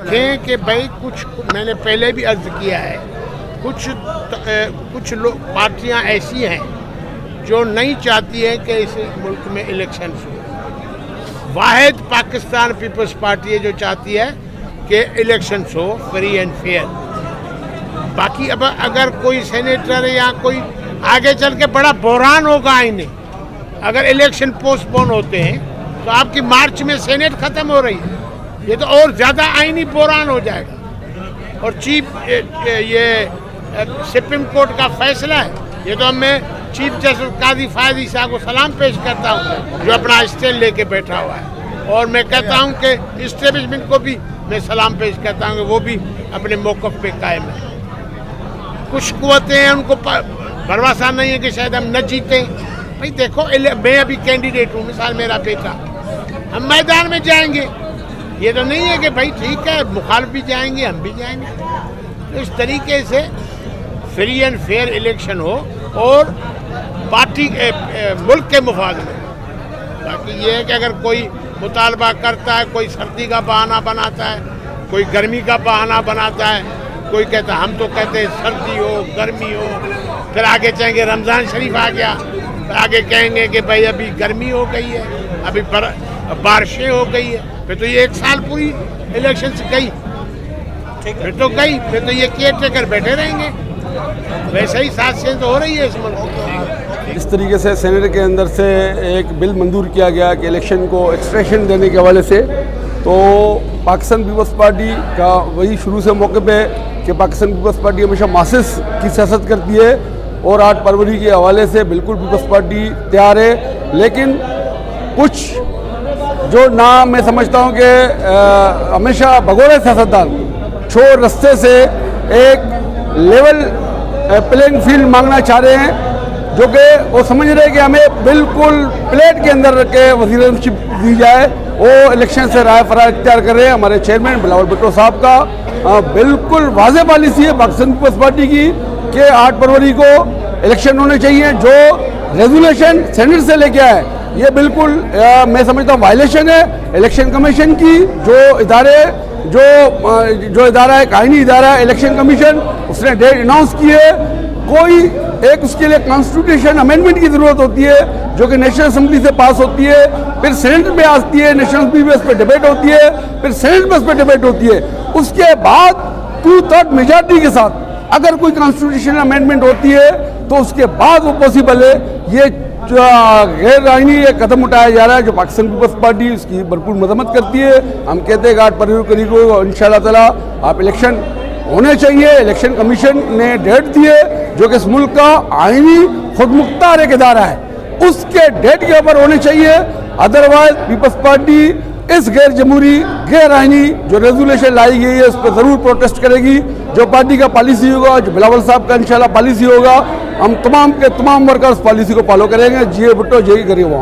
देखें कि भाई कुछ मैंने पहले भी अर्ज किया है, कुछ लोग पार्टियां ऐसी हैं जो नहीं चाहती हैं कि इस मुल्क में इलेक्शन हो। वाहिद पाकिस्तान पीपल्स पार्टी है जो चाहती है कि इलेक्शन हो फ्री एंड फेयर। बाकी अब अगर कोई सेनेटर या कोई आगे चल के बड़ा बहरान होगा इन्हें, अगर इलेक्शन पोस्टपोन होते हैं तो आपकी मार्च में सेनेट खत्म हो रही है, ये तो और ज़्यादा आईनी बहरान हो जाएगा। और ये सुप्रीम कोर्ट का फैसला है, ये तो मैं चीफ जस्टिस काजी फायदी साहब को सलाम पेश करता हूँ जो अपना स्टैंड लेके बैठा हुआ है। और मैं कहता हूँ कि इस्टेब्लिशमेंट को भी मैं सलाम पेश करता हूँ कि वो भी अपने मौक़िफ़ पे कायम है। कुछ कुव्वतें हैं उनको भरोसा नहीं है कि शायद हम न जीतें। भाई देखो, मैं अभी कैंडिडेट हूँ, मिसाल मेरा बेटा, हम मैदान में जाएंगे, ये तो नहीं है कि भाई ठीक है मुखालिफ भी जाएंगे हम भी जाएंगे। तो इस तरीके से फ्री एंड फेयर इलेक्शन हो और पार्टी मुल्क के मुफाद में। बाकी ये है कि अगर कोई मुतालबा करता है, कोई सर्दी का बहाना बनाता है, कोई गर्मी का बहाना बनाता है, कोई कहता है, हम तो कहते हैं सर्दी हो गर्मी हो, फिर आगे चाहेंगे रमज़ान शरीफ आ गया, फिर आगे कहेंगे कि भाई अभी गर्मी हो गई है, अभी बारिशें हो गई है, फिर तो ये 1 साल पूरी इलेक्शन से गई, फिर तो गई, फिर तो ये केयर टेकर बैठे रहेंगे। वैसे ही साजिशें तो हो रही है इस मुल्क। इस तरीके से सेनेट के अंदर से एक बिल मंजूर किया गया कि इलेक्शन को एक्सटेंशन देने के हवाले से, तो पाकिस्तान पीपल्स पार्टी का वही शुरू से मौके पे कि पाकिस्तान पीपल्स पार्टी हमेशा मासिस की सियासत करती है और 8 फरवरी के हवाले से बिल्कुल पीपल्स पार्टी तैयार है। लेकिन कुछ जो ना मैं समझता हूँ कि हमेशा भगोड़े सियासतदान छोर रास्ते से एक लेवल प्लेइंग फील्ड मांगना चाह रहे हैं, जो कि वो समझ रहे हैं कि हमें बिल्कुल प्लेट के अंदर रख के वज़ीरशिप दी जाए। वो इलेक्शन से राय फरार इख्तियार कर रहे हैं। हमारे चेयरमैन बिलावल भुट्टो साहब का बिल्कुल वाज़ेह पॉलिसी है पाकिस्तान पीपल्स पार्टी की कि 8 फरवरी को इलेक्शन होने चाहिए। जो रेजुलेशन सेनेट से लेके आए ये बिल्कुल मैं समझता हूँ वायलेशन है इलेक्शन कमीशन की। जो इदारा है, कानूनी इदारा है इलेक्शन कमीशन, उसने डेट अनाउंस की है। कोई एक उसके लिए कॉन्स्टिट्यूशन अमेंडमेंट की ज़रूरत होती है जो कि नेशनल असेंबली से पास होती है, फिर सेनेट में आती है, नेशनल असेंबली बेस पे डिबेट होती है, फिर सेनेट बेस पे डिबेट होती है। उसके बाद 2/3 मेजॉरिटी के साथ अगर कोई कॉन्स्टिट्यूशन अमेंडमेंट होती है तो उसके बाद वो पॉसिबल है। ये गैर आईनी एक कदम उठाया जा रहा है जो पाकिस्तान पीपल्स पार्टी उसकी भरपूर मजम्मत करती है। हम कहते हैं कि 8 फरवरी को इंशाअल्लाह ताला आप इलेक्शन होने चाहिए। इलेक्शन कमीशन ने डेट दी है जो कि इस मुल्क का आईनी खुदमुख्तार एक इदारा है, उसके डेट के ऊपर होने चाहिए। अदरवाइज पीपल्स पार्टी इस गैर जमहूरी गैर आईनी जो रेजुलेशन लाई गई है उस पर ज़रूर प्रोटेस्ट करेगी। जो पार्टी का पॉलिसी होगा, जो बिलावल साहब का इंशाल्लाह पॉलिसी होगा, हम तमाम के तमाम वर्कर्स पॉलिसी को फॉलो करेंगे। जी भुट्टो जय गरीब।